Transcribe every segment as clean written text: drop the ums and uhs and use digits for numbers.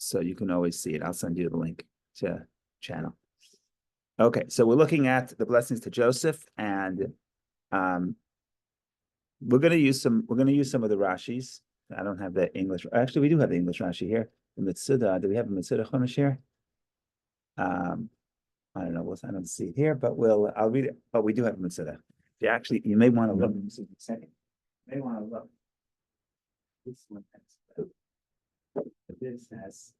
So you can always see it. I'll send you the link to channel. Okay, so we're looking at the blessings to Joseph, and we're going to use some of the Rashis. I don't have the English. Actually, we do have the English Rashi here. The Mitzuda. Do we have a Mitzuda Chumash here? I don't know. I don't see it here, but I'll read it. But we do have a Mitzuda. You may want to look. You may want to look. This one has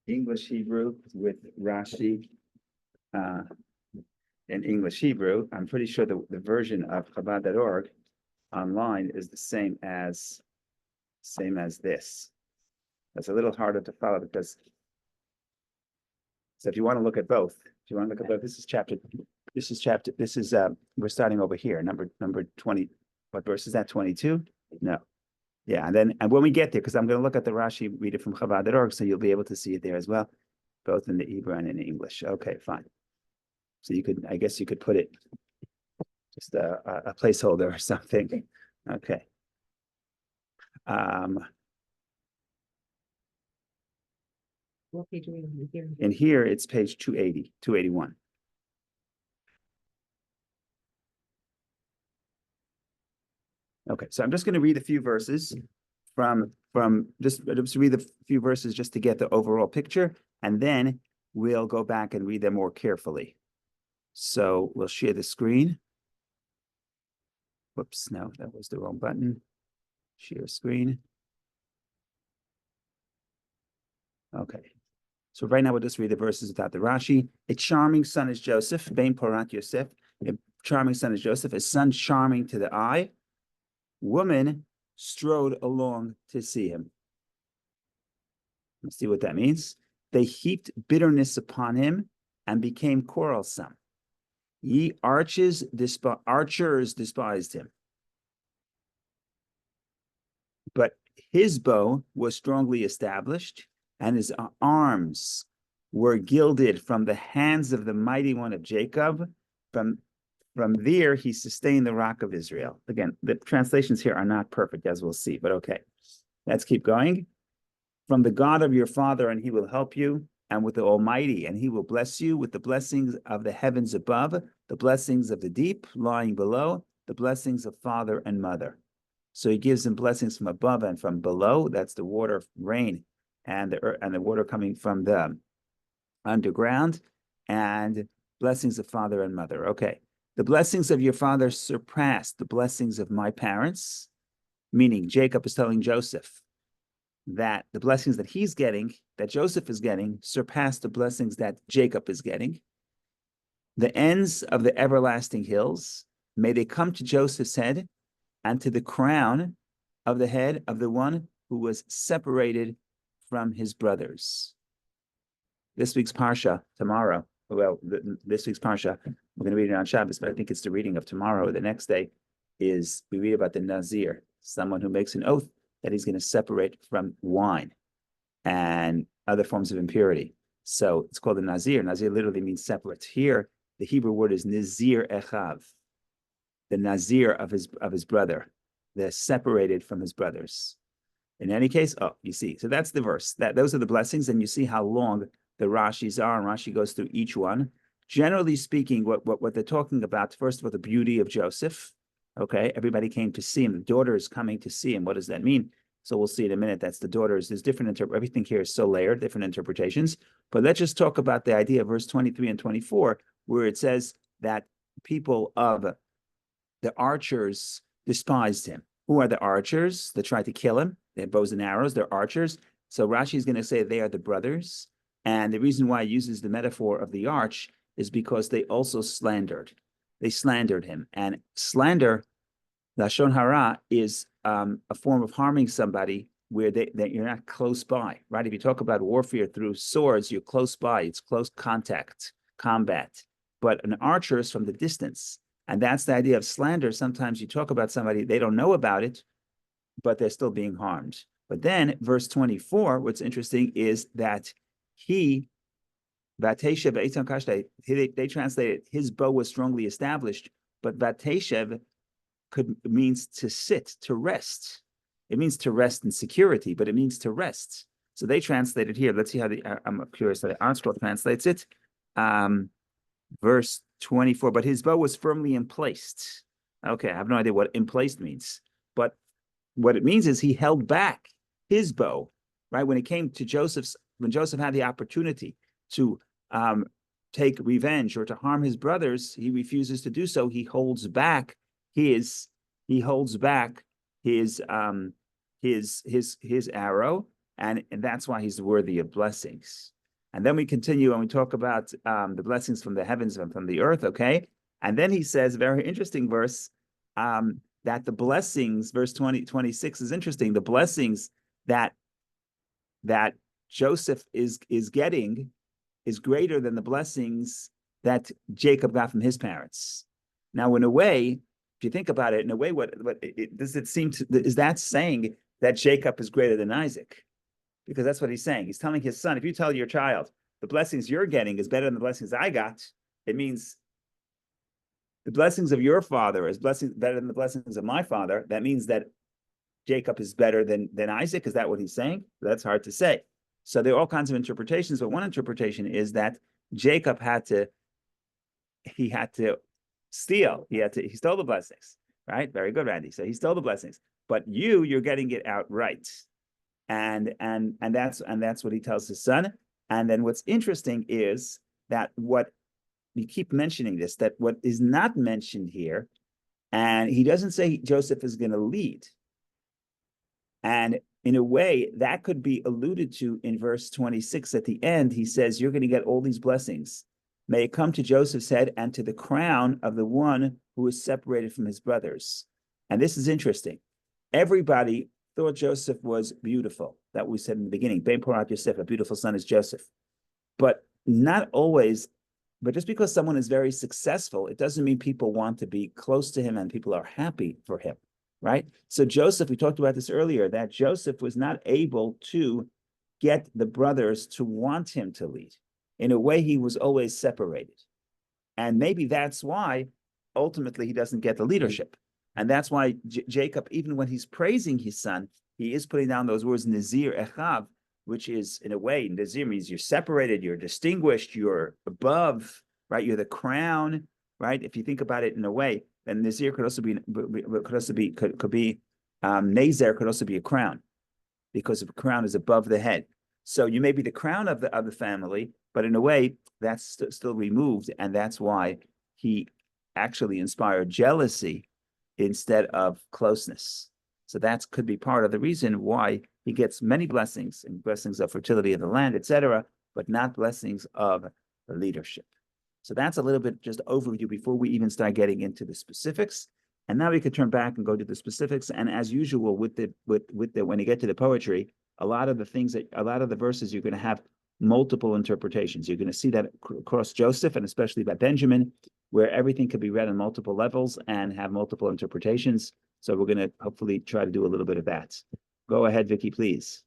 English Hebrew with Rashi in English Hebrew. I'm pretty sure the version of Chabad.org online is the same as this. It's a little harder to follow because. So if you want to look at both, this is we're starting over here, number 20. What verse is that? 22? No. Yeah, and when we get there, because I'm going to look at the Rashi, read it from Chabad.org, so you'll be able to see it there as well, both in the Hebrew and in English. Okay, fine. So I guess you could put it just a placeholder or something. Okay. What page are we on here? In here, it's page 280, 281. Okay, so I'm just going to read a few verses from just read a few verses just to get the overall picture, and then we'll go back and read them more carefully. So we'll share the screen. Whoops, no, that was the wrong button. Share screen. Okay. So right now we'll just read the verses without the Rashi. A charming son is Joseph, Ben Porat Yosef. A charming son is Joseph, a son charming to the eye. Woman strode along to see him. Let's see what that means. They heaped bitterness upon him and became quarrelsome. Ye archers despised him. But his bow was strongly established, and his arms were gilded from the hands of the mighty one of Jacob. From there, he sustained the rock of Israel. Again, the translations here are not perfect, as we'll see, but okay. Let's keep going. From the God of your father, and he will help you, and with the Almighty, and he will bless you with the blessings of the heavens above, the blessings of the deep lying below, the blessings of father and mother. So he gives them blessings from above and from below. That's the water, rain, and the water coming from the underground, and blessings of father and mother. Okay. The blessings of your father surpassed the blessings of my parents, meaning Jacob is telling Joseph that the blessings that he's getting, that Joseph is getting, surpass the blessings that Jacob is getting. The ends of the everlasting hills, may they come to Joseph's head and to the crown of the head of the one who was separated from his brothers. This week's Parsha, tomorrow, this week's Parsha, we're going to read it on Shabbos, but I think it's the reading of tomorrow or the next day, is we read about the Nazir, someone who makes an oath that he's going to separate from wine and other forms of impurity. So it's called the Nazir. Nazir literally means separate. Here, the Hebrew word is Nazir Echav, the Nazir of his brother. They're separated from his brothers. In any case, you see. So that's the verse. Those are the blessings, and you see how long the Rashis are, and Rashi goes through each one. Generally speaking, what they're talking about, first of all, the beauty of Joseph. Okay, everybody came to see him. The daughter is coming to see him. What does that mean? So we'll see in a minute. That's the daughters. There's different everything here is so layered, different interpretations. But let's just talk about the idea of verse 23 and 24, where it says that people of the archers despised him. Who are the archers? They tried to kill him. They have bows and arrows. They're archers. So Rashi is going to say they are the brothers. And the reason why he uses the metaphor of the arch is because they also slandered. They slandered him. And slander, Lashon Hara, is a form of harming somebody where that you're not close by, right? If you talk about warfare through swords, you're close by. It's close contact, combat. But an archer is from the distance. And that's the idea of slander. Sometimes you talk about somebody, they don't know about it, but they're still being harmed. But then verse 24, what's interesting is that they translated his bow was strongly established, but Vateshev means to sit, to rest. It means to rest in security, but it means to rest. So they translate it here. Let's see how I'm curious how the ArtScroll translates it. Verse 24, but his bow was firmly emplaced. Okay, I have no idea what emplaced means, but what it means is he held back his bow, right? When it came to when Joseph had the opportunity to take revenge or to harm his brothers, he refuses to do so. He holds back his arrow, and that's why he's worthy of blessings. And then we continue and we talk about the blessings from the heavens and from the earth, okay? And then he says, a very interesting verse, that the blessings, verse 26 is interesting. The blessings that Joseph is getting is greater than the blessings that Jacob got from his parents. Now, in a way, if you think about it, in a way, is that saying that Jacob is greater than Isaac? Because that's what he's saying. He's telling his son, if you tell your child the blessings you're getting is better than the blessings I got, it means the blessings of your father is better than the blessings of my father. That means that Jacob is better than Isaac. Is that what he's saying? That's hard to say. So there are all kinds of interpretations, but one interpretation is that Jacob had to steal. He stole the blessings, right? Very good, Randy. So he stole the blessings, but you're getting it outright. And that's what he tells his son. And then what's interesting is that what we keep mentioning this, that what is not mentioned here, and he doesn't say Joseph is going to lead. And in a way, that could be alluded to in verse 26 at the end. He says, you're going to get all these blessings. May it come to Joseph's head and to the crown of the one who is separated from his brothers. And this is interesting. Everybody thought Joseph was beautiful. That we said in the beginning. Ben Porat Yosef, a beautiful son is Joseph. But not always, but just because someone is very successful, it doesn't mean people want to be close to him and people are happy for him, right? So Joseph, we talked about this earlier, that Joseph was not able to get the brothers to want him to lead. In a way, he was always separated. And maybe that's why ultimately he doesn't get the leadership. And that's why Jacob, even when he's praising his son, he is putting down those words, Nazir Echav, which is, in a way, Nazir means you're separated, you're distinguished, you're above, right? You're the crown, right? If you think about it in a way, then Nazir could also be Nazer could also be a crown, because a crown is above the head. So you may be the crown of the family, but in a way, that's still removed, and that's why he actually inspired jealousy instead of closeness. So that could be part of the reason why he gets many blessings, and blessings of fertility of the land, etc., but not blessings of leadership. So that's a little bit just overview before we even start getting into the specifics. And now we could turn back and go to the specifics. And as usual, when you get to the poetry, a lot of the verses, you're going to have multiple interpretations. You're going to see that across Joseph, and especially by Benjamin, where everything could be read on multiple levels and have multiple interpretations. So we're going to hopefully try to do a little bit of that. Go ahead, Vicky, please.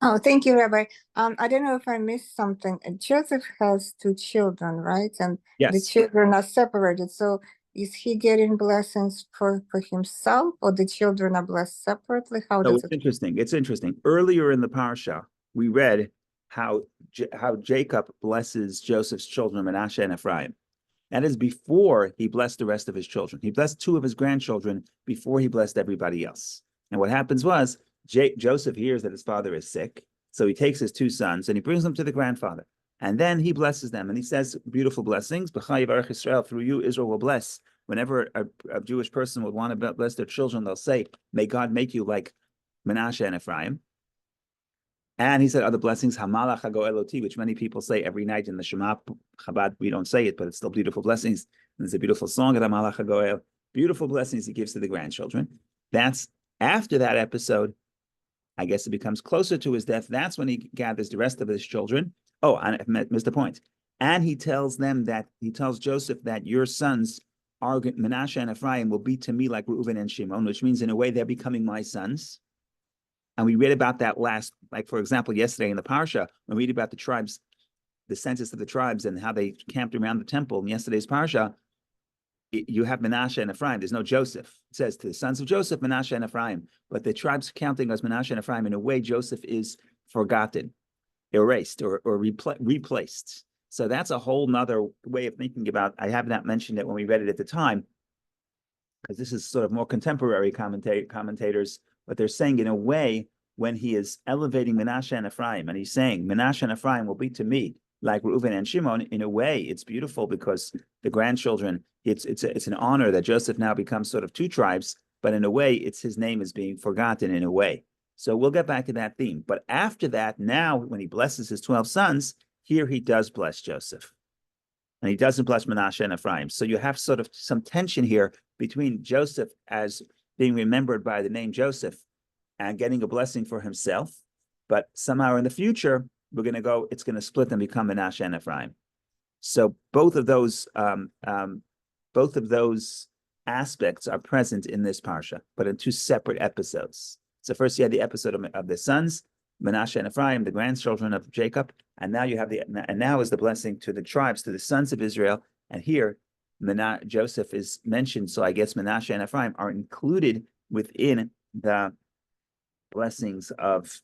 Oh, thank you, Rabbi. I don't know if I missed something. Joseph has 2 children, right? And yes, the children are separated. So is he getting blessings for himself, or the children are blessed separately? How does it? Interesting. It's interesting. Earlier in the parsha, we read how Jacob blesses Joseph's children, Manasseh and Ephraim. That is before he blessed the rest of his children. He blessed 2 of his grandchildren before he blessed everybody else. And what happens was, Joseph hears that his father is sick, so he takes his 2 sons and he brings them to the grandfather. And then he blesses them, and he says beautiful blessings. Israel, through you, Israel will bless. Whenever a Jewish person would want to bless their children, they'll say, may God make you like Manasseh and Ephraim. And he said other blessings, Hamalach HaGoeloti, which many people say every night in the Shema. Chabad, we don't say it, but it's still beautiful blessings. And there's a beautiful song of Hamalach HaGoel. Beautiful blessings he gives to the grandchildren. That's after that episode. I guess it becomes closer to his death. That's when he gathers the rest of his children. Oh, I missed the point. And he tells Joseph that your sons, Manasseh and Ephraim, will be to me like Reuven and Shimon, which means in a way they're becoming my sons. And we read about that like for example, yesterday in the Parsha, we read about the tribes, the census of the tribes and how they camped around the temple in yesterday's Parsha. you have Menashe and Ephraim. There's no Joseph. It says to the sons of Joseph, Menashe and Ephraim. But the tribes counting as Menashe and Ephraim, in a way, Joseph is forgotten, erased, or replaced. So that's a whole nother way of thinking about. I have not mentioned it when we read it at the time, because this is sort of more contemporary commentators, but they're saying in a way, when he is elevating Menashe and Ephraim, and he's saying Menashe and Ephraim will be to me like Reuven and Shimon, in a way, it's beautiful because the grandchildren, it's an honor that Joseph now becomes sort of two tribes, but in a way, it's his name is being forgotten in a way. So we'll get back to that theme. But after that, now when he blesses his 12 sons, here he does bless Joseph. And he doesn't bless Menashe and Ephraim. So you have sort of some tension here between Joseph as being remembered by the name Joseph and getting a blessing for himself. But somehow in the future, it's going to split and become Menashe and Ephraim. So both of those aspects are present in this parsha, but in two separate episodes. So first you had the episode of the sons, Menashe and Ephraim, the grandchildren of Jacob, and now now is the blessing to the tribes, to the sons of Israel. And here, Joseph is mentioned, so I guess Menashe and Ephraim are included within the blessings of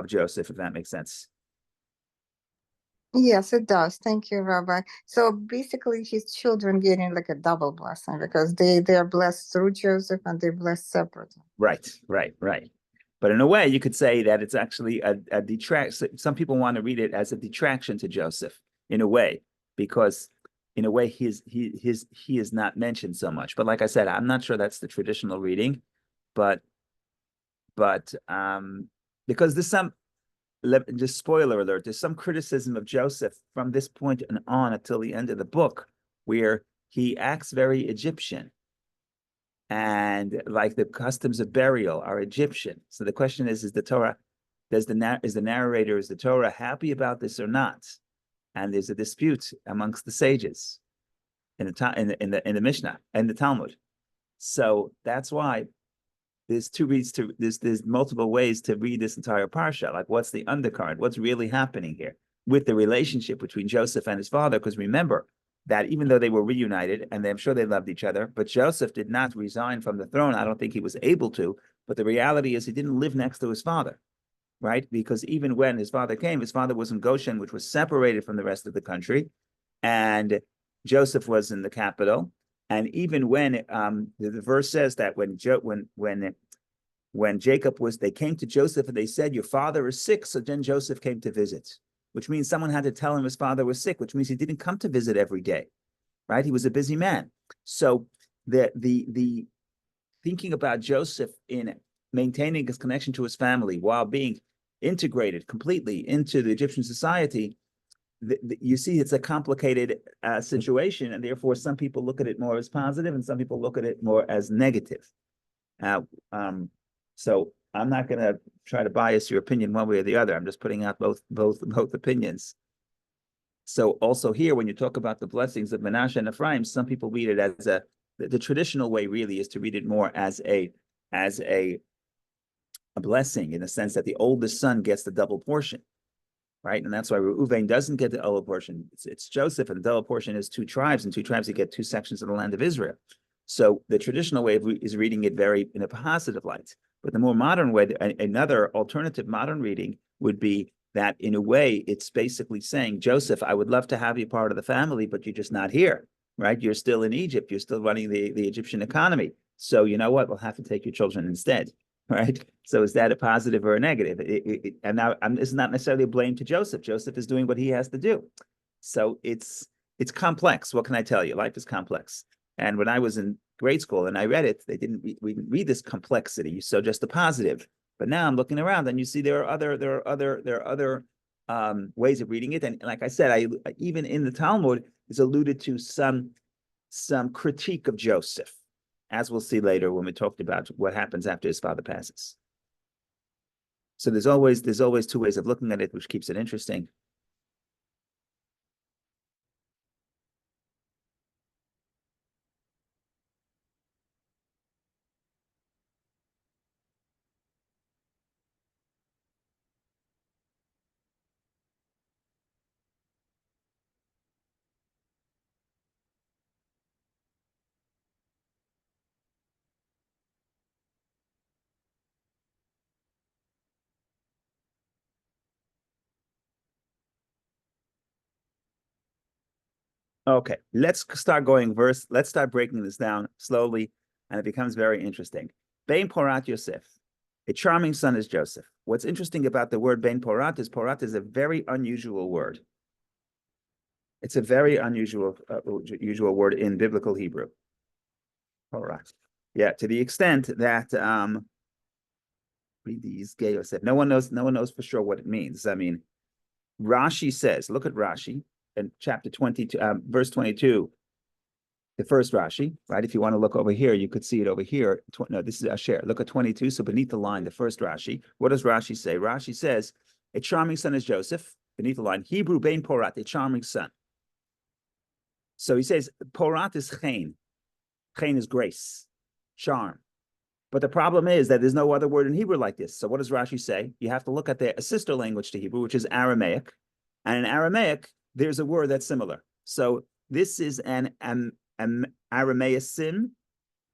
Joseph, if that makes sense. Yes, it does. Thank you, Rabbi. So basically, his children getting like a double blessing because they're blessed through Joseph and they're blessed separately. Right. But in a way, you could say that it's actually a detract. Some people want to read it as a detraction to Joseph, in a way, because in a way he is not mentioned so much. But like I said, I'm not sure that's the traditional reading, but because there's some. Just spoiler alert, there's some criticism of Joseph from this point on until the end of the book, where he acts very Egyptian. And like the customs of burial are Egyptian. So the question is the Torah, is the Torah happy about this or not? And there's a dispute amongst the sages in the Mishnah and the Talmud. So that's why there's multiple ways to read this entire parsha. Like, what's the undercurrent? What's really happening here with the relationship between Joseph and his father? Because remember that even though they were reunited, and I'm sure they loved each other, but Joseph did not resign from the throne. I don't think he was able to. But the reality is he didn't live next to his father, right? Because even when his father came, his father was in Goshen, which was separated from the rest of the country, and Joseph was in the capital. And even when the verse says that when Jacob they came to Joseph and they said, your father is sick. So then Joseph came to visit, which means someone had to tell him his father was sick, which means he didn't come to visit every day, right? He was a busy man. So the thinking about Joseph in maintaining his connection to his family while being integrated completely into the Egyptian society, you see it's a complicated situation, and therefore some people look at it more as positive and some people look at it more as negative. So I'm not going to try to bias your opinion one way or the other. I'm just putting out both opinions. So also here, when you talk about the blessings of Menashe and Ephraim, some people read it as the traditional way really is to read it more as a blessing, in the sense that the oldest son gets the double portion. Right, and that's why Reuven doesn't get the double portion. It's Joseph, and the double portion is two tribes, and two tribes you get two sections of the land of Israel. So the traditional way is reading it very in a positive light. But the more modern way, another alternative modern reading would be that in a way it's basically saying, Joseph, I would love to have you part of the family, but you're just not here, right? You're still in Egypt. You're still running the Egyptian economy. So you know what? We'll have to take your children instead. Right. So is that a positive or a negative? And now it's not necessarily a blame to Joseph. Joseph is doing what he has to do. So it's complex. What can I tell you? Life is complex. And when I was in grade school and I read it, we didn't read this complexity. So just the positive. But now I'm looking around and you see there are other ways of reading it. And like I said, even in the Talmud is alluded to some critique of Joseph, as we'll see later when we talked about what happens after his father passes. So there's always two ways of looking at it, which keeps it interesting. Okay, let's start going verse. Let's start breaking this down slowly, and it becomes very interesting. Bein Porat Yosef, a charming son is Joseph. What's interesting about the word Bein Porat is a very unusual word. It's a very unusual usual word in biblical Hebrew. Porat. Yeah, to the extent that read these gay Yosef. No one knows for sure what it means. I mean, Rashi says, look at Rashi in chapter 22, verse 22, the first Rashi, right? If you want to look over here, you could see it over here. No, this is Asher. Look at 22. So beneath the line, the first Rashi, what does Rashi say? Rashi says, a charming son is Joseph. Beneath the line, Hebrew Bein Porat, a charming son. So he says, Porat is chen. Chen is grace, charm. But the problem is that there's no other word in Hebrew like this. So what does Rashi say? You have to look at a sister language to Hebrew, which is Aramaic. And in Aramaic, there's a word that's similar. So this is an Aramaism.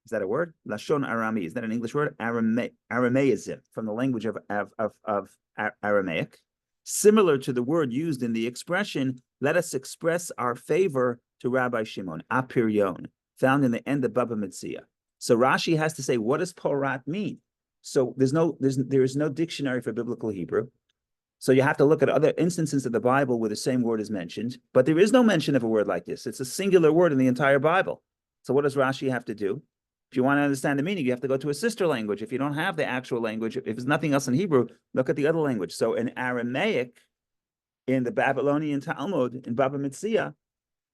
Is that a word? Lashon Arami. Is that an English word? Aramaism, from the language of Aramaic. Similar to the word used in the expression, let us express our favor to Rabbi Shimon, apirion, found in the end of Baba Metzia. So Rashi has to say, what does Porat mean? So there is no dictionary for biblical Hebrew. So you have to look at other instances of the Bible where the same word is mentioned, but there is no mention of a word like this. It's a singular word in the entire Bible. So what does Rashi have to do? If you want to understand the meaning, you have to go to a sister language. If you don't have the actual language, if there's nothing else in Hebrew, look at the other language. So in Aramaic, in the Babylonian Talmud, in Baba Metzia,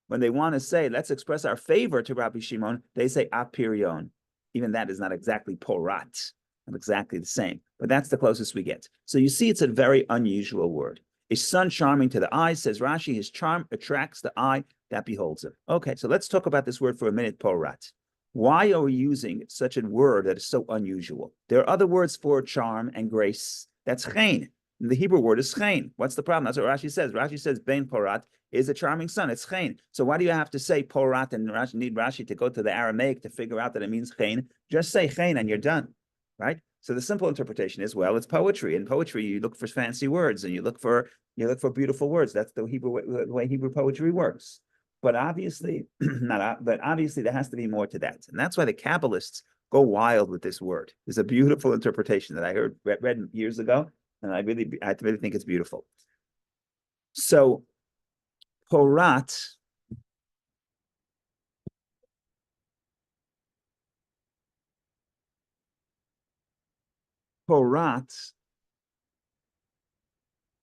when they want to say, let's express our favor to Rabbi Shimon, they say apirion. Even that is not exactly porat, not exactly the same, but that's the closest we get. So you see, it's a very unusual word. A son charming to the eye, says Rashi, his charm attracts the eye that beholds him. Okay, so let's talk about this word for a minute, porat. Why are we using such a word that is so unusual? There are other words for charm and grace. That's chen. The Hebrew word is chen. What's the problem? That's what Rashi says. Rashi says Bein Porat is a charming son. It's chen. So why do you have to say Porat and need Rashi to go to the Aramaic to figure out that it means chen? Just say chen and you're done, right? So the simple interpretation is, well, it's poetry. In poetry, you look for fancy words and you look for beautiful words. That's the way Hebrew poetry works. But obviously, but obviously there has to be more to that. And that's why the Kabbalists go wild with this word. There's a beautiful interpretation that I read years ago, and I really think it's beautiful. So Porat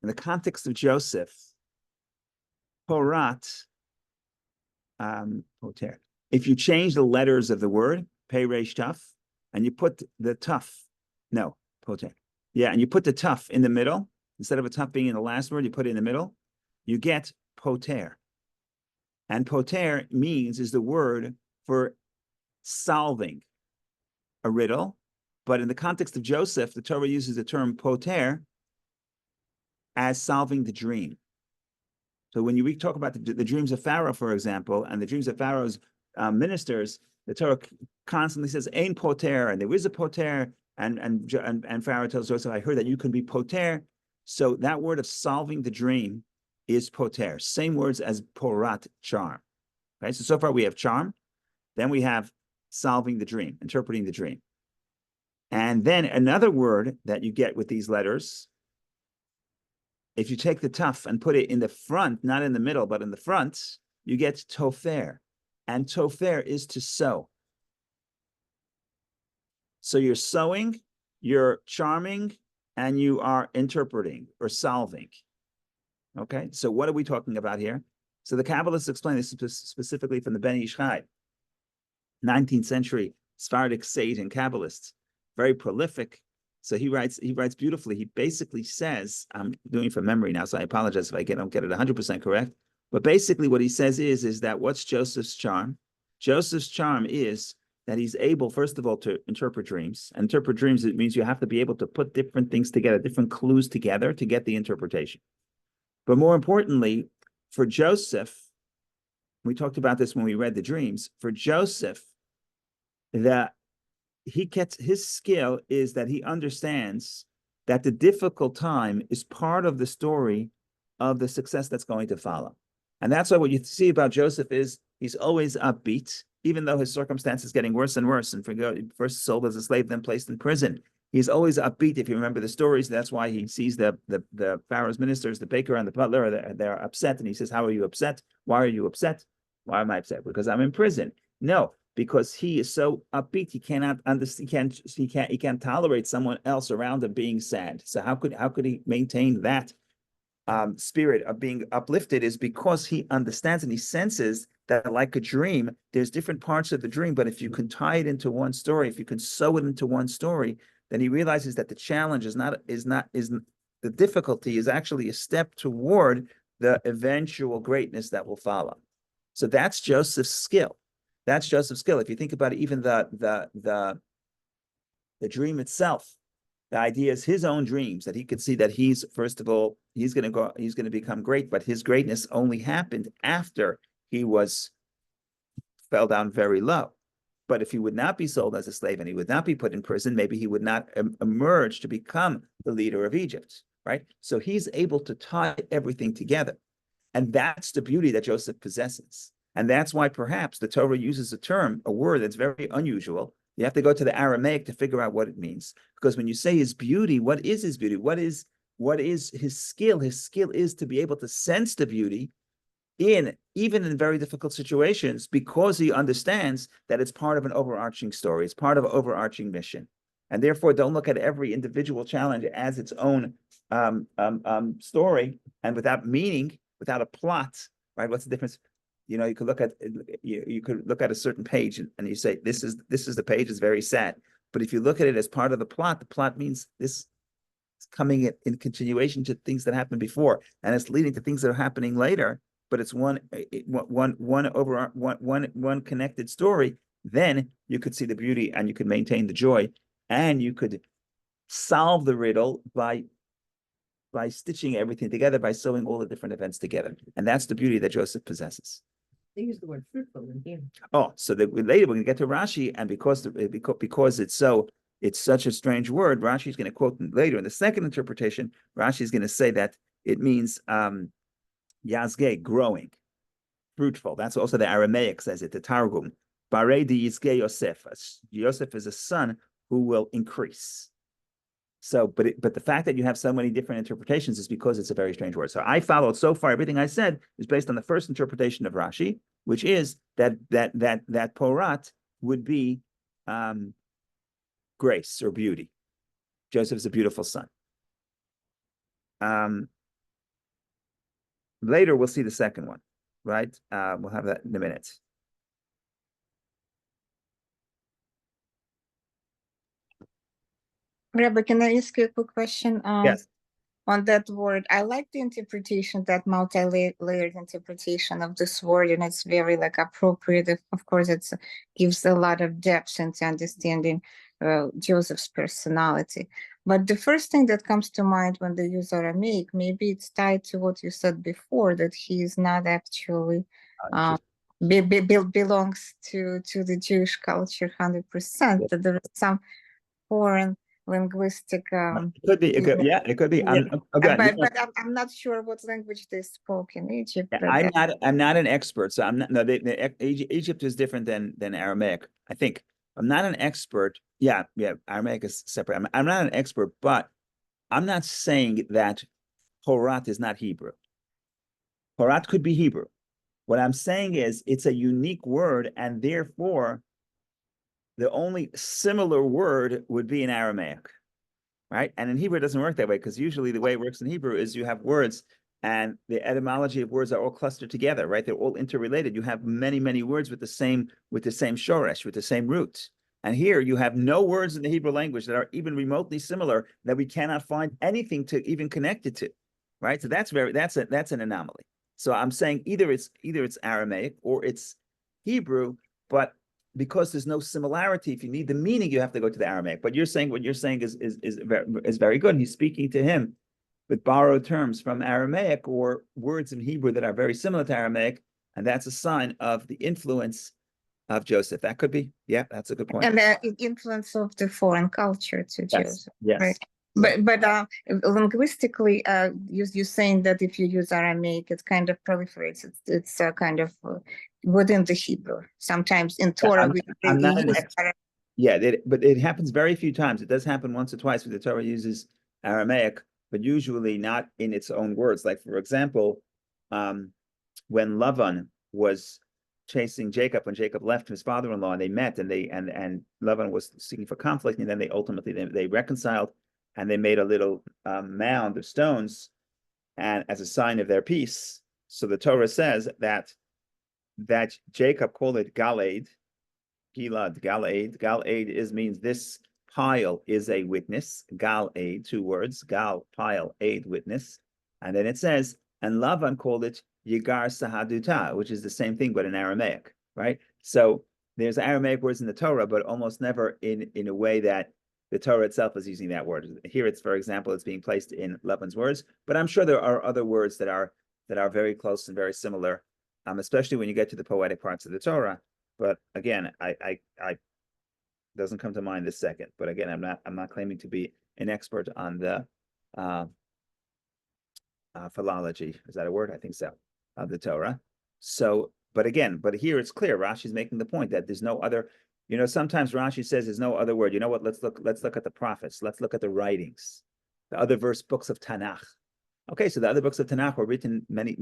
in the context of Joseph, Porat, poter. If you change the letters of the word, pei resh taf, and you put the tuf, no, poter. Yeah, and you put the tuf in the middle, instead of a tuf being in the last word, you put it in the middle, you get poter. And poter is the word for solving a riddle. But in the context of Joseph, the Torah uses the term poter as solving the dream. So when we talk about the dreams of Pharaoh, for example, and the dreams of Pharaoh's ministers, the Torah constantly says "ein poter," and there is a poter, and Pharaoh tells Joseph, "I heard that you can be poter." So that word of solving the dream is poter. Same words as porat, charm. Okay, so far we have charm, then we have solving the dream, interpreting the dream, and then another word that you get with these letters. If you take the tuf and put it in the front, not in the middle, but in the front, you get tofer. And tofer is to sew. So you're sewing, you're charming, and you are interpreting or solving. Okay, so what are we talking about here? So the Kabbalists explain this specifically from the Ben Ish Chai, 19th century Sephardic sage and Kabbalist, very prolific. So he writes beautifully. He basically says, I'm doing it from memory now, so I apologize if I don't get it 100% correct. But basically what he says is that what's Joseph's charm? Joseph's charm is that he's able, first of all, to interpret dreams. And interpret dreams, it means you have to be able to put different things together, different clues together to get the interpretation. But more importantly, for Joseph, we talked about this when we read the dreams, for Joseph, that his skill is that he understands that the difficult time is part of the story of the success that's going to follow. And that's why what you see about Joseph is he's always upbeat, even though his circumstances getting worse and worse. And first sold as a slave, then placed in prison. He's always upbeat. If you remember the stories, that's why he sees the Pharaoh's ministers, the baker and the butler, they're upset. And he says, how are you upset? Why are you upset? Why am I upset? Because I'm in prison. No, because he is so upbeat, he cannot understand, he can't tolerate someone else around him being sad. So how could he maintain that spirit of being uplifted? Is because he understands and he senses that, like a dream, there's different parts of the dream, but if you can tie it into one story, if you can sew it into one story, then he realizes that the challenge is the difficulty is actually a step toward the eventual greatness that will follow. So that's Joseph's skill. That's Joseph's skill. If you think about it, even the dream itself, the idea is his own dreams, that he could see that he's, first of all, he's going to become great, but his greatness only happened after he fell down very low. But if he would not be sold as a slave and he would not be put in prison, maybe he would not emerge to become the leader of Egypt, right? So he's able to tie everything together. And that's the beauty that Joseph possesses. And that's why perhaps the Torah uses a word that's very unusual. You have to go to the Aramaic to figure out what it means. Because when you say his beauty, what is his beauty? What is his skill? His skill is to be able to sense the beauty even in very difficult situations, because he understands that it's part of an overarching story. It's part of an overarching mission. And therefore, don't look at every individual challenge as its own story and without meaning, without a plot, right? What's the difference? You know, you could look at a certain page and you say, this is the page, is very sad. But if you look at it as part of the plot means this is coming in continuation to things that happened before, and it's leading to things that are happening later. But it's one connected story. Then you could see the beauty, and you could maintain the joy, and you could solve the riddle by stitching everything together, by sewing all the different events together. And that's the beauty that Joseph possesses. They use the word fruitful in here. Oh, so that later we're going to get to Rashi, and because it's such a strange word, Rashi is going to quote later in the second interpretation. Rashi is going to say that it means Yazge, growing, fruitful. That's also the Aramaic says it, the Targum. Barei di Yizge Yosef. Yosef is a son who will increase. So, but the fact that you have so many different interpretations is because it's a very strange word. So I followed so far, everything I said is based on the first interpretation of Rashi, which is that Porat would be grace or beauty. Joseph's a beautiful son. Later, we'll see the second one, right? We'll have that in a minute. Rabbi, can I ask you a quick question? Yes. On that word, I like the interpretation, that multi-layered interpretation of this word, and it's very appropriate. Of course, it gives a lot of depth into understanding Joseph's personality. But the first thing that comes to mind when they use Aramaic, maybe it's tied to what you said before, that he is not actually belongs to the Jewish culture 100%, that there is some foreign linguistic it could be. It could be. but I'm not sure what language they spoke in Egypt. I'm not an expert, so I'm not. No, Egypt is different than Aramaic. I think I'm not an expert. Yeah. Aramaic is separate. I'm not an expert, but I'm not saying that Porat is not Hebrew. Porat could be Hebrew. What I'm saying is it's a unique word, and therefore the only similar word would be in Aramaic, right? And in Hebrew, it doesn't work that way, because usually the way it works in Hebrew is you have words, and the etymology of words are all clustered together, right? They're all interrelated. You have many, many words with the same shoresh, with the same root. And here you have no words in the Hebrew language that are even remotely similar, that we cannot find anything to even connect it to, right? So that's an anomaly. So I'm saying either it's Aramaic or it's Hebrew, but because there's no similarity, if you need the meaning, you have to go to the Aramaic. But what you're saying is very good. He's speaking to him with borrowed terms from Aramaic, or words in Hebrew that are very similar to Aramaic, and that's a sign of the influence of Joseph. That could be, yeah, that's a good point. And the influence of the foreign culture to Joseph. Yes. Right. But linguistically, you're saying that if you use Aramaic, it kind of proliferates. It's kind of within the Hebrew. Sometimes in Torah, I'm not an use expert. Yeah, but it happens very few times. It does happen once or twice where the Torah uses Aramaic, but usually not in its own words. Like, for example, when Lavan was chasing Jacob, when Jacob left his father-in-law, and they met, and Lavan was seeking for conflict, and then they ultimately they reconciled, and they made a little mound of stones, and as a sign of their peace. So the Torah says that Jacob called it Galaad, Gilad, Galaad. Galaad means this pile is a witness. Galaad, 2 words. Gal, pile, aid, witness. And then it says, and Lavan called it Yigar Sahaduta, which is the same thing, but in Aramaic, right? So there's Aramaic words in the Torah, but almost never in a way that the Torah itself is using that word. Here it's, for example, it's being placed in Lavan's words, but I'm sure there are other words that are very close and very similar, especially when you get to the poetic parts of the Torah. But again, I doesn't come to mind this second. But again, I'm not claiming to be an expert on the philology. Is that a word? I think so. Of the Torah. So, but here it's clear. Rashi's making the point that there's no other. Sometimes Rashi says there's no other word. You know what? Let's look at the prophets. Let's look at the writings, the other books of Tanakh. Okay, so the other books of Tanakh were written many,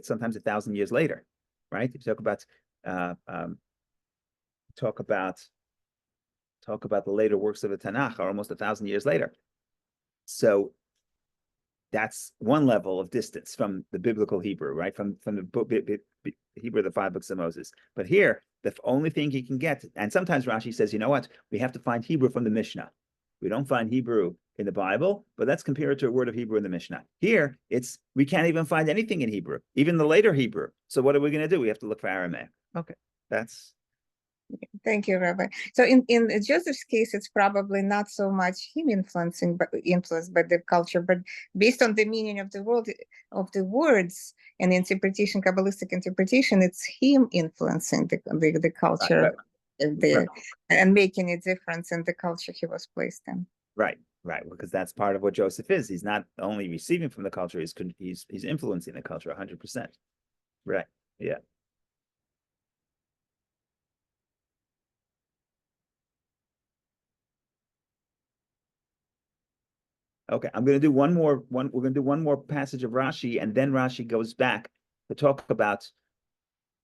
sometimes 1,000 years later, right? You talk about the later works of the Tanakh are almost 1,000 years later. So that's one level of distance from the biblical Hebrew, right? From the book Hebrew, the 5 books of Moses. But here, the only thing he can get, and sometimes Rashi says, you know what? We have to find Hebrew from the Mishnah. We don't find Hebrew in the Bible, but let's compare it to a word of Hebrew in the Mishnah. Here, we can't even find anything in Hebrew, even the later Hebrew. So what are we going to do? We have to look for Aramaic. Okay, that's. Thank you, Rabbi. So in Joseph's case, it's probably not so much him influenced by the culture, but based on the meaning of the words and interpretation, Kabbalistic interpretation, it's him influencing the culture and making a difference in the culture he was placed in. Right, because that's part of what Joseph is. He's not only receiving from the culture; he's influencing the culture 100%. Right. Yeah. Okay, I'm going to do one more. We're going to do one more passage of Rashi, and then Rashi goes back to talk about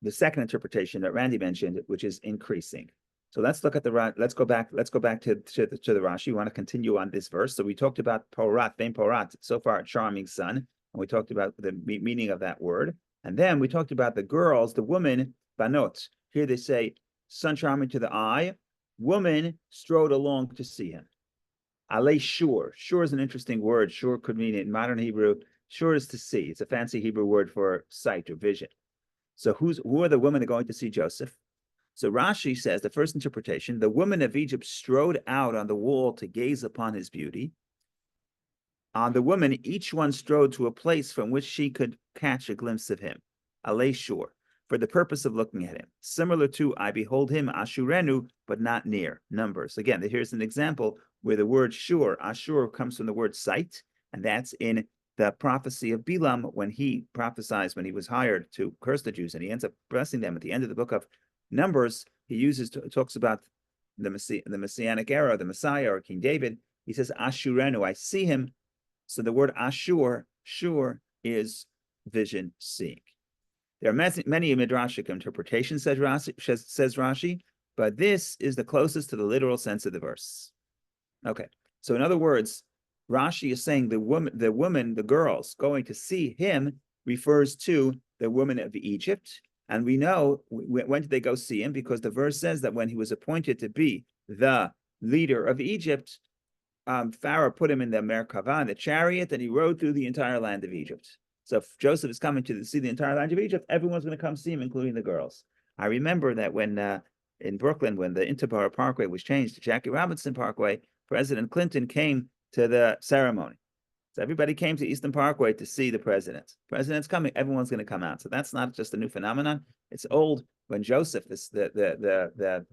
the second interpretation that Randy mentioned, which is increasing. So let's look at let's go back to the Rashi. We want to continue on this verse. So we talked about Porat, Ben Porat, so far a charming son, and we talked about the meaning of that word. And then we talked about the girls, the woman, Banot. Here they say, son charming to the eye, woman strode along to see him. Alei shur. Shur is an interesting word. Shur could mean in modern Hebrew, shur is to see. It's a fancy Hebrew word for sight or vision. So who are the women that are going to see Joseph? So Rashi says, the first interpretation, the women of Egypt strode out on the wall to gaze upon his beauty. On the women, each one strode to a place from which she could catch a glimpse of him. Alei shur, for the purpose of looking at him. Similar to, I behold him, Ashurenu, but not near. Numbers. Again, here's an example where the word shur, Ashur, comes from the word sight, and that's in the prophecy of Bilam when he prophesies, when he was hired to curse the Jews, and he ends up blessing them at the end of the book of Numbers. He talks about the Messianic era, the Messiah, or King David. He says, Ashurenu, I see him. So the word Ashur, shur, is vision, seeing. There are many midrashic interpretations, says Rashi, but this is the closest to the literal sense of the verse. Okay, so in other words, Rashi is saying the girls going to see him refers to the women of Egypt. And we know, when did they go see him? Because the verse says that when he was appointed to be the leader of Egypt, Pharaoh put him in the Merkava, the chariot, and he rode through the entire land of Egypt. So if Joseph is coming to see the entire land of Egypt, everyone's going to come see him, including the girls. I remember that when in Brooklyn, when the Interborough Parkway was changed to Jackie Robinson Parkway, President Clinton came to the ceremony. So everybody came to Eastern Parkway to see the president. President's coming, everyone's going to come out. So that's not just a new phenomenon. It's old. When Joseph, the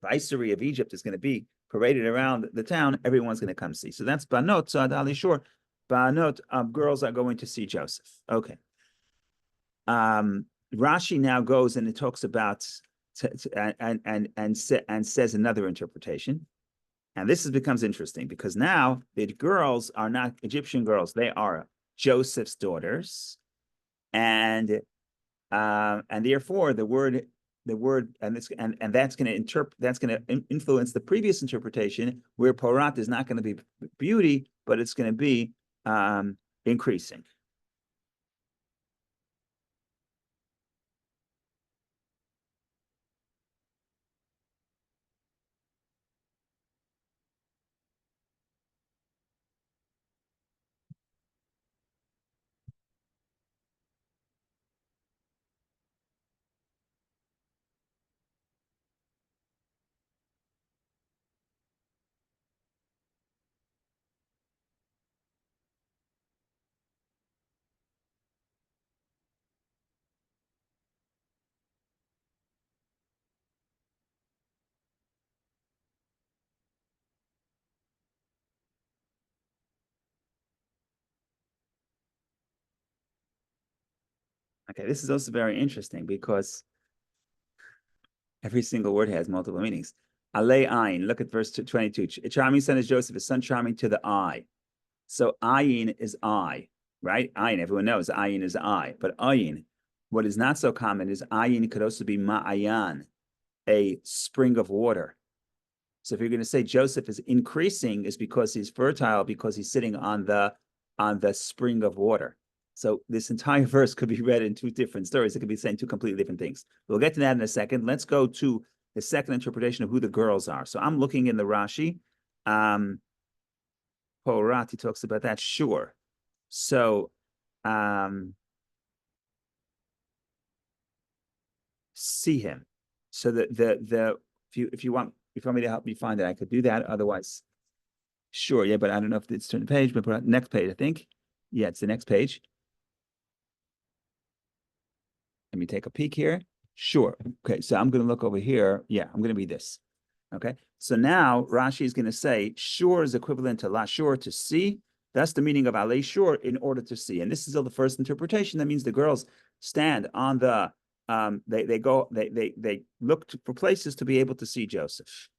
viceroy of Egypt, is going to be paraded around the town, everyone's going to come see. So that's banot Sa'ad Ali Shur. Banot, girls are going to see Joseph. Okay. Rashi now goes and it talks about and says another interpretation. And this becomes interesting because now the girls are not Egyptian girls; they are Joseph's daughters, and therefore the word and that's going to influence the previous interpretation where porat is not going to be beauty, but it's going to be increasing. Okay, this is also very interesting because every single word has multiple meanings. Alei ayin, look at verse 22. A charming son is Joseph, his son charming to the eye. So ayin is eye, right? Ayin, everyone knows ayin is eye. But ayin, what is not so common is ayin could also be ma'ayan, a spring of water. So if you're going to say Joseph is increasing, is because he's fertile, because he's sitting on the spring of water. So this entire verse could be read in two different stories. It could be saying two completely different things. We'll get to that in a second. Let's go to the second interpretation of who the girls are. So I'm looking in the Rashi. Porat, he talks about that. Sure. So see him. So if you want me to help me find it, I could do that. Otherwise, sure, yeah, but I don't know if it's turn the page, but next page, I think. Yeah, it's the next page. Let me take a peek here. Sure. Okay, so I'm going to look over here. Yeah, I'm going to read this. Okay, so now Rashi is going to say shur is equivalent to lashur, to see. That's the meaning of alei shur, in order to see. And this is still the first interpretation. That means the girls stand on the they look for places to be able to see Joseph.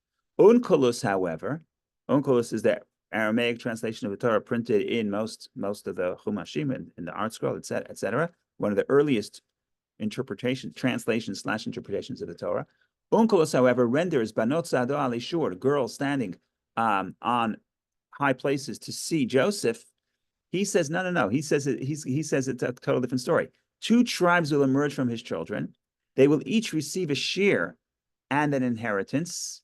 Onkelos, however, onkelos is the Aramaic translation of the Torah printed in most of the Chumashim in the Art Scroll, etc. One of the earliest translations / interpretations of the Torah. Onkelos, however, renders banot sado ali shur, girls standing on high places to see Joseph. He says no. He says it's a total different story. Two tribes will emerge from his children. They will each receive a share and an inheritance.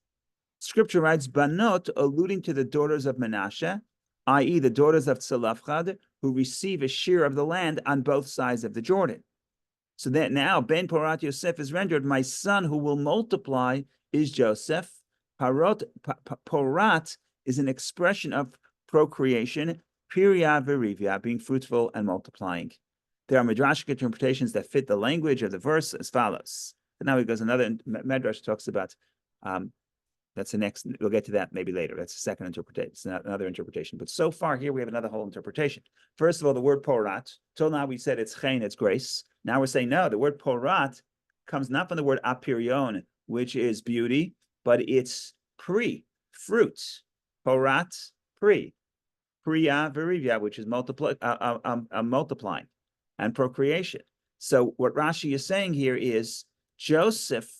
Scripture writes banot, alluding to the daughters of Menashe, i.e., the daughters of Tzalafchad, who receive a share of the land on both sides of the Jordan. So that now Ben Porat Yosef is rendered, my son who will multiply is Joseph. Porat is an expression of procreation, Pirya Verivya, being fruitful and multiplying. There are midrashic interpretations that fit the language of the verse as follows. And now he goes another midrash talks about that's the next. We'll get to that maybe later. That's the second interpretation. It's another interpretation. But so far here we have another whole interpretation. First of all, the word porat. Till now we said it's chen, it's grace. Now we're saying no. The word porat comes not from the word apirion, which is beauty, but it's fruit. Porat, priya verivya, which is multiplying and procreation. So what Rashi is saying here is Joseph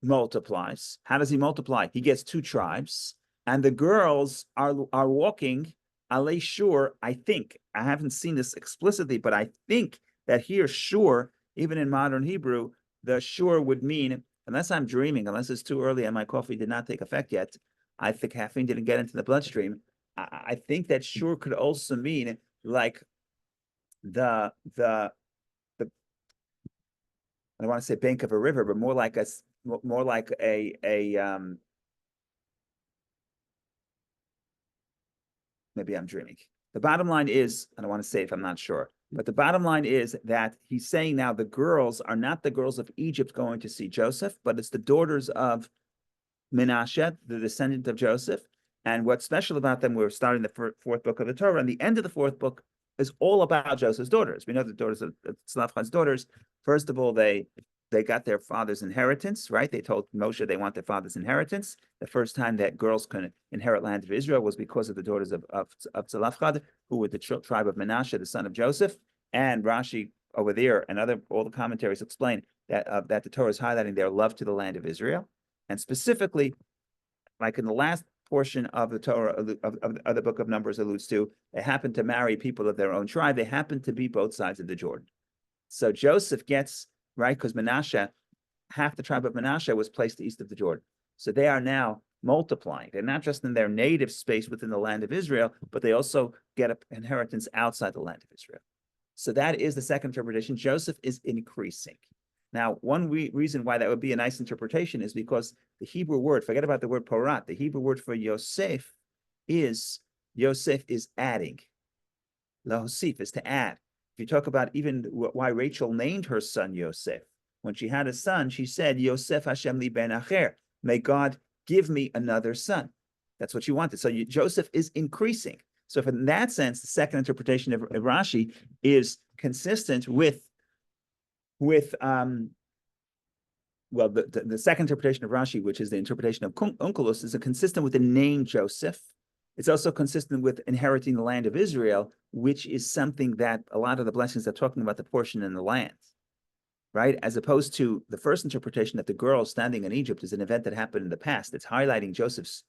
multiplies. How does he multiply? He gets two tribes, and the girls are walking alei shur. I think I haven't seen this explicitly, but I think that here shur, even in modern Hebrew, the shur would mean, unless I'm dreaming, unless it's too early and my coffee did not take effect yet, I think caffeine didn't get into the bloodstream. I think that shur could also mean like the I don't want to say bank of a river, but more like a maybe I'm dreaming. The bottom line is, I don't want to say if I'm not sure, but the bottom line is that he's saying now the girls are not the girls of Egypt going to see Joseph, but it's the daughters of Menashe, the descendant of Joseph. And what's special about them, we're starting the fourth book of the Torah, and the end of the fourth book is all about Joseph's daughters. We know the daughters of Zelophehad's daughters. First of all, they got their father's inheritance, right? They told Moshe they want their father's inheritance. The first time that girls could inherit land of Israel was because of the daughters of Zelophehad, who were the tribe of Menashe, the son of Joseph. And Rashi over there and all the commentaries explain that the Torah is highlighting their love to the land of Israel. And specifically, like in the last portion of the Torah, of the book of Numbers alludes to, they happen to marry people of their own tribe. They happen to be both sides of the Jordan. So Joseph gets, right, because Menashe, half the tribe of Menashe was placed east of the Jordan. So they are now multiplying. They're not just in their native space within the land of Israel, but they also get an inheritance outside the land of Israel. So that is the second interpretation. Joseph is increasing. Now, one reason why that would be a nice interpretation is because the Hebrew word, forget about the word porat, the Hebrew word for Yosef is adding. Lahosif is to add. If you talk about even why Rachel named her son Yosef, when she had a son, she said, Yosef Hashem li ben acher, may God give me another son. That's what she wanted. So Joseph is increasing. So in that sense, the second interpretation of Rashi is consistent with the second interpretation of Rashi, which is the interpretation of Onkelos, is consistent with the name Joseph. It's also consistent with inheriting the land of Israel, which is something that a lot of the blessings are talking about the portion in the land, right? As opposed to the first interpretation that the girl standing in Egypt is an event that happened in the past. It's highlighting Joseph's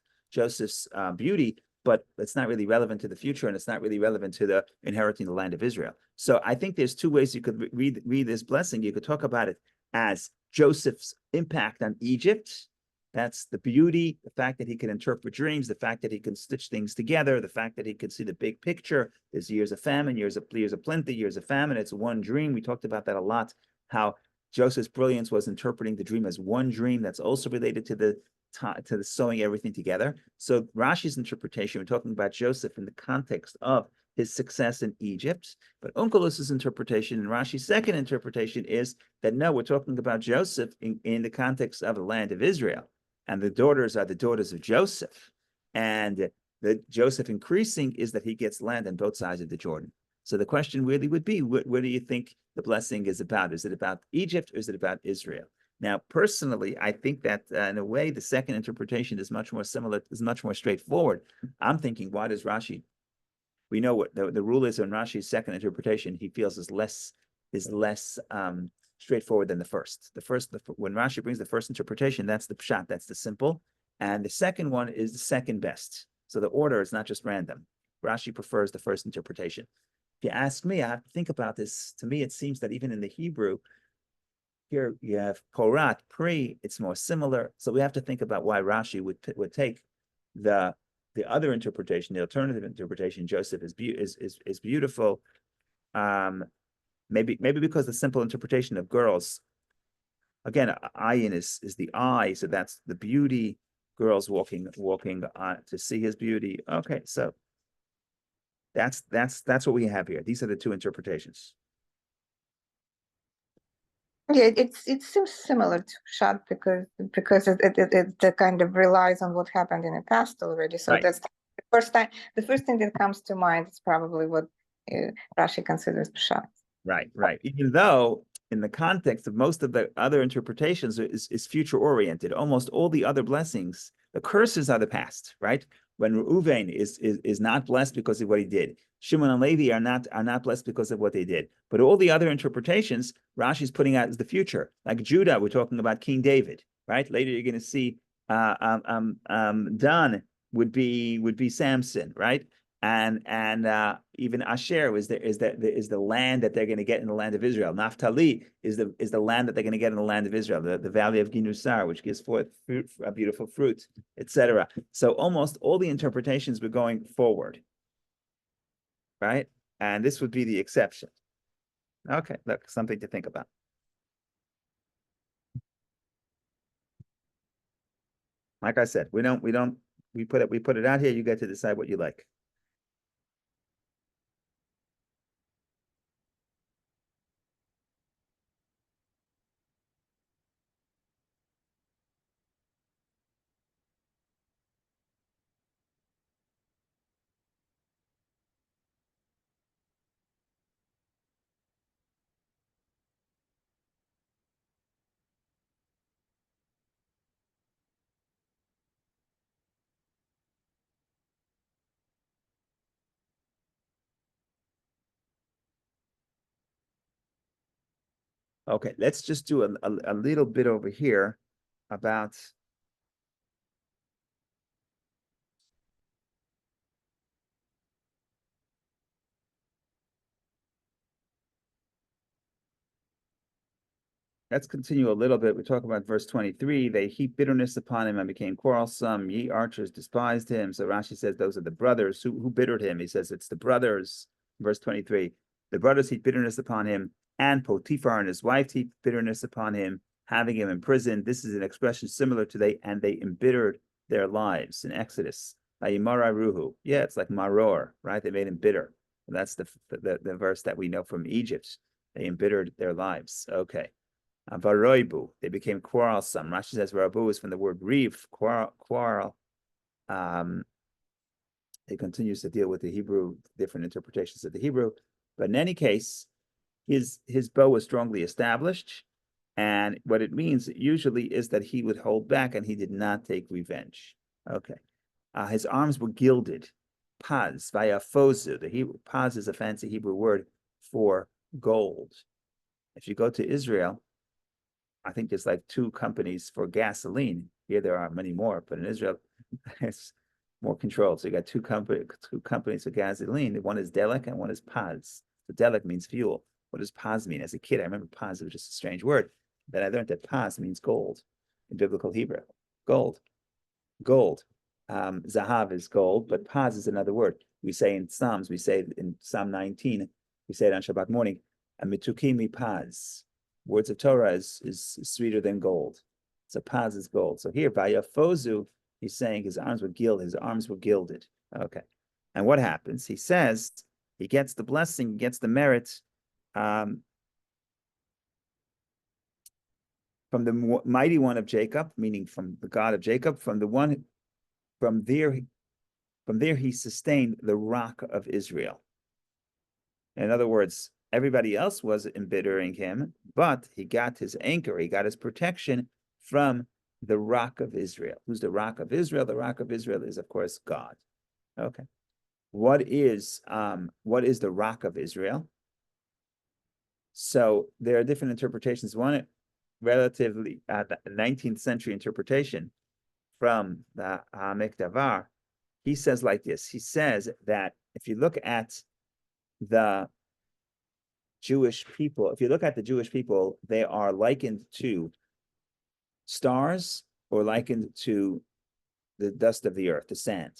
beauty, but it's not really relevant to the future, and it's not really relevant to the inheriting the land of Israel. So I think there's two ways you could read this blessing. You could talk about it as Joseph's impact on Egypt. That's the beauty, the fact that he can interpret dreams, the fact that he can stitch things together, the fact that he can see the big picture. There's years of famine, years of plenty, years of famine. It's one dream. We talked about that a lot, how Joseph's brilliance was interpreting the dream as one dream that's also related to the sewing everything together. So Rashi's interpretation, we're talking about Joseph in the context of his success in Egypt, but Onkelos's interpretation and Rashi's second interpretation is that no, we're talking about Joseph in the context of the land of Israel, and the daughters are the daughters of Joseph, and the Joseph increasing is that he gets land on both sides of the Jordan. So the question really would be, what do you think the blessing is about? Is it about Egypt or is it about Israel? Now, personally, I think that in a way, the second interpretation is much more similar, is much more straightforward. I'm thinking, why does Rashi? We know what the rule is on Rashi's second interpretation. He feels is less straightforward than the first. When Rashi brings the first interpretation, that's the pshat, that's the simple, and the second one is the second best. So the order is not just random. Rashi prefers the first interpretation. If you ask me, I have to think about this. To me, it seems that even in the Hebrew, here you have porat, pri, it's more similar. So we have to think about why Rashi would take the other interpretation, the alternative interpretation. Joseph is beautiful. Maybe because the simple interpretation of girls, again, ayin is the eye, so that's the beauty. Girls walking on to see his beauty. Okay, so that's what we have here. These are the two interpretations. Yeah, it seems similar to Pshat because it kind of relies on what happened in the past already. So Right. that's the first thing that comes to mind is probably what Rashi considers Pshat. Right. Even though in the context of most of the other interpretations is future oriented. Almost all the other blessings, the curses are the past, right? When Reuven is not blessed because of what he did. Shimon and Levi are not blessed because of what they did. But all the other interpretations, Rashi's putting out as the future. Like Judah, we're talking about King David, right? Later you're going to see Dan would be Samson, right? And even Asher is the land that they're going to get in the land of Israel. Naphtali is the land that they're going to get in the land of Israel, the valley of Ginusar, which gives forth beautiful fruit, etc. So almost all the interpretations were going forward, right? And this would be the exception. Okay, look, something to think about. Like I said, we put it out here. You get to decide what you like. Okay, let's just do a little bit over here about let's continue a little bit. We talk about verse 23. They heaped bitterness upon him and became quarrelsome. Ye archers despised him. So Rashi says those are the brothers who bittered him. He says it's the brothers. Verse 23. The brothers heaped bitterness upon him, and Potiphar and his wife heaped bitterness upon him, having him in prison. This is an expression similar to and they embittered their lives in Exodus. Ruhu. Yeah, it's like maror, right? They made him bitter. And that's the verse that we know from Egypt. They embittered their lives. Okay. Varoibu, they became quarrelsome. Rashi says Varabu is from the word reef, quarrel. It continues to deal with the Hebrew, different interpretations of the Hebrew. But in any case, his bow was strongly established. And what it means usually is that he would hold back and he did not take revenge. Okay. His arms were gilded. Paz, via fozu. The Hebrew, paz is a fancy Hebrew word for gold. If you go to Israel, I think there's like 2 companies for gasoline. Here there are many more, but in Israel, it's more controlled. So you got two companies for gasoline. One is Delek and one is Paz. So Delek means fuel. What does Paz mean? As a kid, I remember Paz was just a strange word. Then I learned that Paz means gold in biblical Hebrew. Gold. Zahav is gold, but Paz is another word. We say in Psalms, we say in Psalm 19, we say it on Shabbat morning, Mitukimi Paz. Words of Torah is sweeter than gold. So Paz is gold. So here, Vayafozu, he's saying his arms were gilded. Okay. And what happens? He says he gets the blessing, he gets the merit from the mighty one of Jacob, meaning from the God of Jacob, from there he sustained the rock of Israel. In other words, everybody else was embittering him, but he got his anchor, he got his protection from the rock of Israel. Who's the rock of Israel? The rock of Israel is, of course, God. Okay. What is the rock of Israel? So there are different interpretations. One relatively 19th century interpretation from the Ha'amek Davar, he says like this. He says that if you look at the Jewish people, they are likened to stars or likened to the dust of the earth, the sand,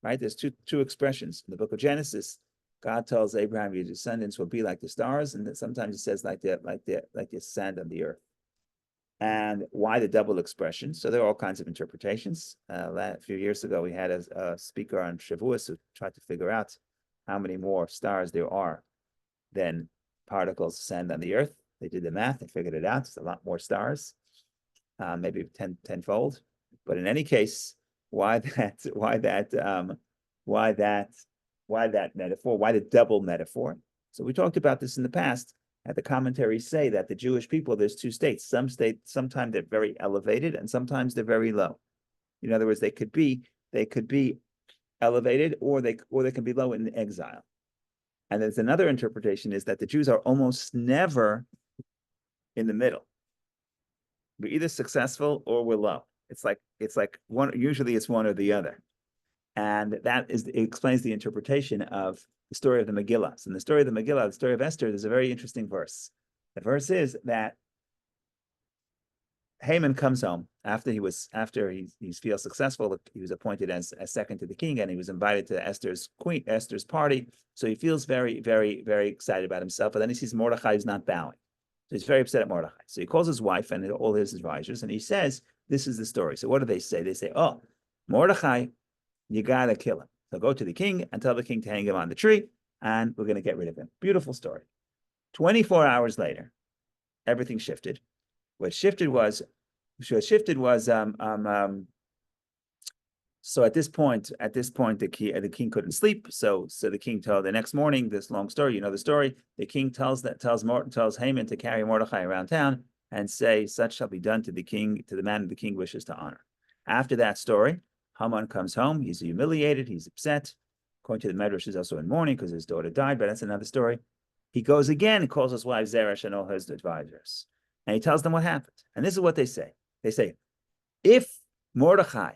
right? There's two expressions. In the book of Genesis, God tells Abraham, your descendants will be like the stars, and then sometimes he says like the sand on the earth. And why the double expression? So there are all kinds of interpretations. A few years ago, we had a speaker on Shavuos who tried to figure out how many more stars there are than particles of sand on the earth. They did the math, they figured it out. It's a lot more stars, maybe tenfold. But in any case, why that metaphor? Why the double metaphor? So we talked about this in the past. And the commentaries say that the Jewish people, there's two states. Sometimes they're very elevated, and sometimes they're very low. In other words, they could be elevated, or they can be low in exile. And there's another interpretation is that the Jews are almost never in the middle. We're either successful or we're low. It's like one. Usually, it's one or the other, and it explains the interpretation of the story of the Megillah. So in the story of the Megillah, the story of Esther, there's a very interesting verse. The verse is that Haman comes home after he feels successful. He was appointed as second to the king, and he was invited to Esther's party. So he feels very, very, very excited about himself. But then he sees Mordechai is not bowing. So he's very upset at Mordechai. So he calls his wife and all his advisors, and he says, this is the story. So what do they say? They say, oh, Mordechai, you got to kill him. So go to the king and tell the king to hang him on the tree, and we're going to get rid of him. Beautiful story. 24 hours later, everything shifted. What shifted was so at this point, the king couldn't sleep. So the king told the next morning, this long story, you know the story. The king tells Haman to carry Mordechai around town and say, such shall be done to the man the king wishes to honor. After that story, Haman comes home. He's humiliated. He's upset. According to the Medrash, he's also in mourning because his daughter died, but that's another story. He goes again and calls his wife Zeresh and all his advisors. And he tells them what happened. And this is what they say. They say, if Mordechai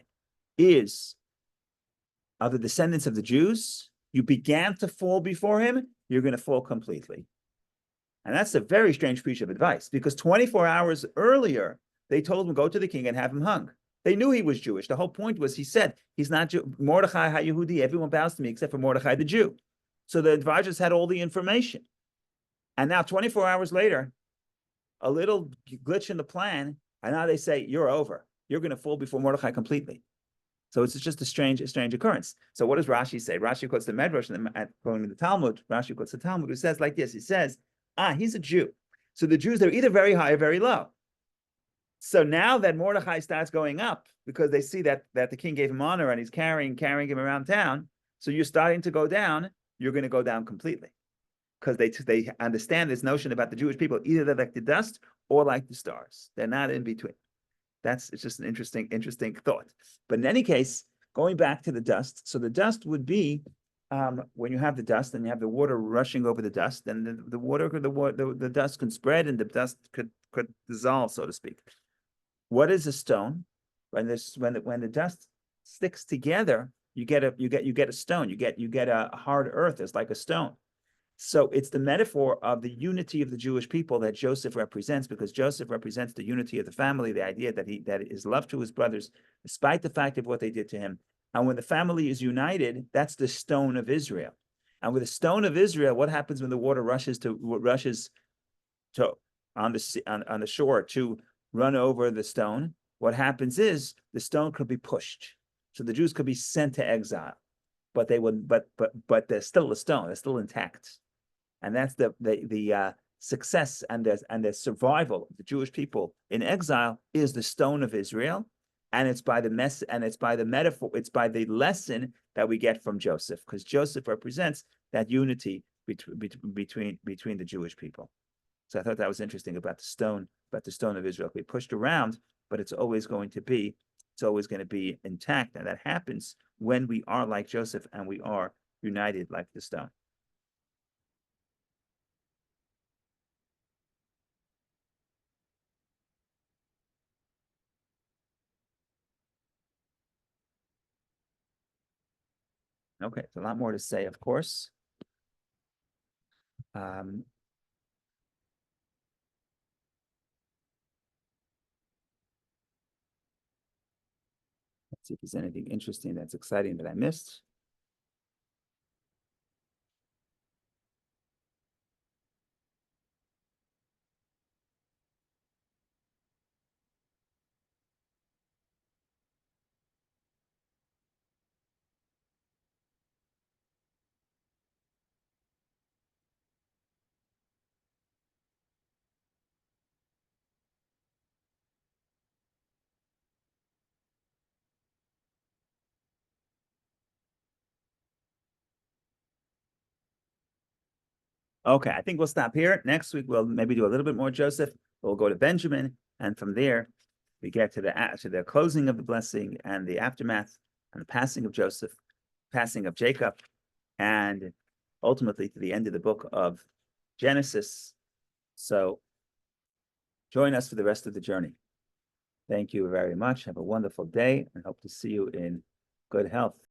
is of the descendants of the Jews, you began to fall before him, you're going to fall completely. And that's a very strange piece of advice, because 24 hours earlier, they told him, go to the king and have him hung. They knew he was Jewish. The whole point was, he said, he's not Jew. Mordechai HaYehudi, everyone bows to me except for Mordechai the Jew. So the advisors had all the information. And now 24 hours later, a little glitch in the plan, and now they say, you're over. You're going to fall before Mordechai completely. So it's just a strange occurrence. So what does Rashi say? Rashi quotes the Medrash, and according to the Talmud, Rashi quotes the Talmud, who says like this. He says, he's a Jew. So the Jews, they're either very high or very low. So now that Mordechai starts going up, because they see that the king gave him honor and he's carrying him around town, so you're starting to go down, you're going to go down completely. Because they understand this notion about the Jewish people, either they're like the dust or like the stars. They're not in between. It's just an interesting thought. But in any case, going back to the dust, so the dust would be when you have the dust and you have the water rushing over the dust, then the dust can spread and the dust could dissolve, so to speak. What is a stone? When the dust sticks together, you get a stone. You get a hard earth. It's like a stone. So it's the metaphor of the unity of the Jewish people that Joseph represents, because Joseph represents the unity of the family, the idea that is love to his brothers, despite the fact of what they did to him. And when the family is united, that's the stone of Israel. And with the stone of Israel, what happens when the water rushes on the shore to run over the stone? What happens is the stone could be pushed. So the Jews could be sent to exile, but they would, but they're still a stone, they're still intact. And that's the success and the survival of the Jewish people in exile is the stone of Israel. And it's by the metaphor, it's by the lesson that we get from Joseph, because Joseph represents that unity between the Jewish people. So I thought that was interesting about the stone of Israel. We pushed around, but it's always going to be intact. And that happens when we are like Joseph and we are united like the stone. Okay, there's a lot more to say, of course. Let's see if there's anything interesting that's exciting that I missed. Okay, I think we'll stop here. Next week, we'll maybe do a little bit more Joseph. We'll go to Benjamin, and from there, we get to the closing of the blessing and the aftermath and the passing of Joseph, passing of Jacob, and ultimately to the end of the book of Genesis. So join us for the rest of the journey. Thank you very much. Have a wonderful day and hope to see you in good health.